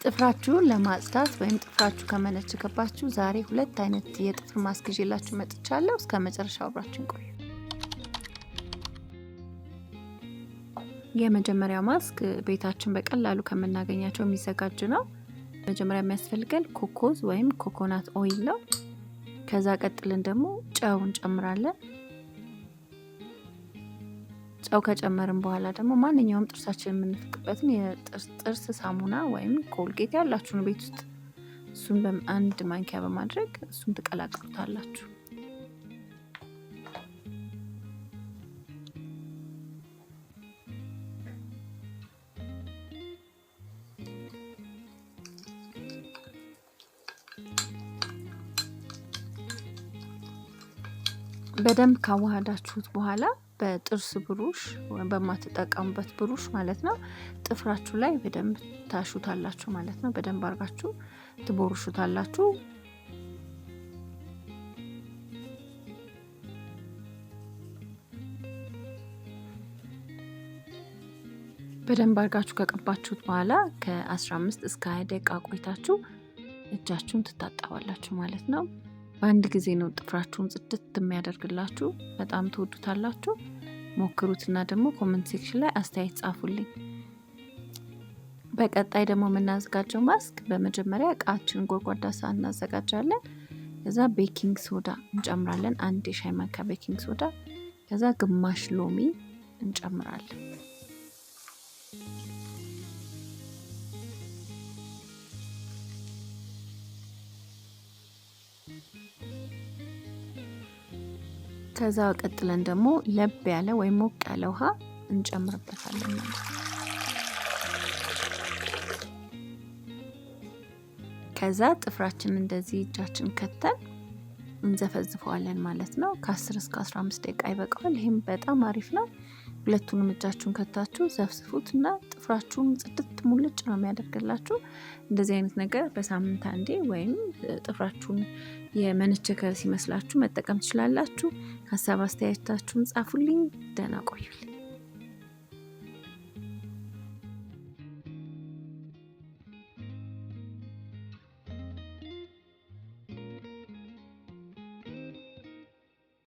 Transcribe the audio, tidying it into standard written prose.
ጥፍራችሁን ለማጽዳት ወይም ጥፍራችሁ ከመነቸከባችሁ ዛሬ ሁለት አይነት የጥፍር ማስክ ይዤላችሁ መጥቻለሁ። እስከ መጨረሻው አብራችሁን ቆዩ። የመጀመሪያው ማስክ ቤታችን በቀላሉ ከምናገኛቸው የሚዘጋጅ ነው። መጀመሪያ የሚያስፈልገን ኮኮዝ ወይም ኮኮናት ኦይል ነው። ከዛ ቀጥለን ደግሞ ጨው እንጨምራለን። ጨው ከጨመርን በኋላ ደግሞ ማንኛውም ጥርሳችን የምንፍቅበትን የጥርስ ሳሙና ወይም ኮልጌት ያላችሁን ቤት ውስጥ እሱን በአንድ ማንኪያ በማድረግ እሱን ትቀላቅሉታላችሁ። በደንብ ካዋሃዳችሁት በኋላ በጥርስ ብሩሽ ወይም በማትጠቀሙበት ብሩሽ ማለት ነው ጥፍራችሁ ላይ በደንብ ታሹታላችሁ ማለት ነው። በደንብ አድርጋችሁ ትቦርሹታላችሁ። በደንብ አድርጋችሁ ከቀባችሁት በኋላ ከ15 እስከ 20 ደቂቃ ቆይታችሁ እጃችሁን ትታጠባላችሁ ማለት ነው። በአንድ ጊዜ ነው ጥፍራችሁን ጽድት የሚያደርግላችሁ። በጣም ትወዱታላችሁ። ሞክሩትና ደግሞ ኮሜንት ሴክሽን ላይ አስተያየት ጻፉልኝ። በቀጣይ ደግሞ የምናዘጋጀው ማስክ በመጀመሪያ እቃችን ጎድጓዳ ሳህን እናዘጋጃለን። ከዛ ቤኪንግ ሶዳ እንጨምራለን። 1 የሻይ ማንኪያ ቤኪንግ ሶዳ። ከዛ ግማሽ ሎሚ እንጨምራለን። ከዛ ቀጥለን ደግሞ ለብ ያለ ወይ ሞቅ ያለ ውሃ እንጨምርበታለን ማለት ነው። ከዛ ጥፍራችን እንደዚህ እጃችን ከተን እንዘፈዝፈዋለን ማለት ነው። ከ10 እስከ 15 ደቂቃ ይበቃዋል። ይሄም በጣም አሪፍ ነው። ሁለቱንም እጃችሁን ከታችሁ ዘፍዝፉትና ጥፍራችሁን ጽድት ሙልጭ ነው የሚያደርግላችሁ። እንደዚህ አይነት ነገር በሳምንት አንዴ ወይም ጥፍራችሁን የመነቸከ ሲመስላችሁ መጠቀም ትችላላችሁ። ሀሳብ አስተያየታችሁን ጻፉልኝ። ደህና ቆዩልኝ።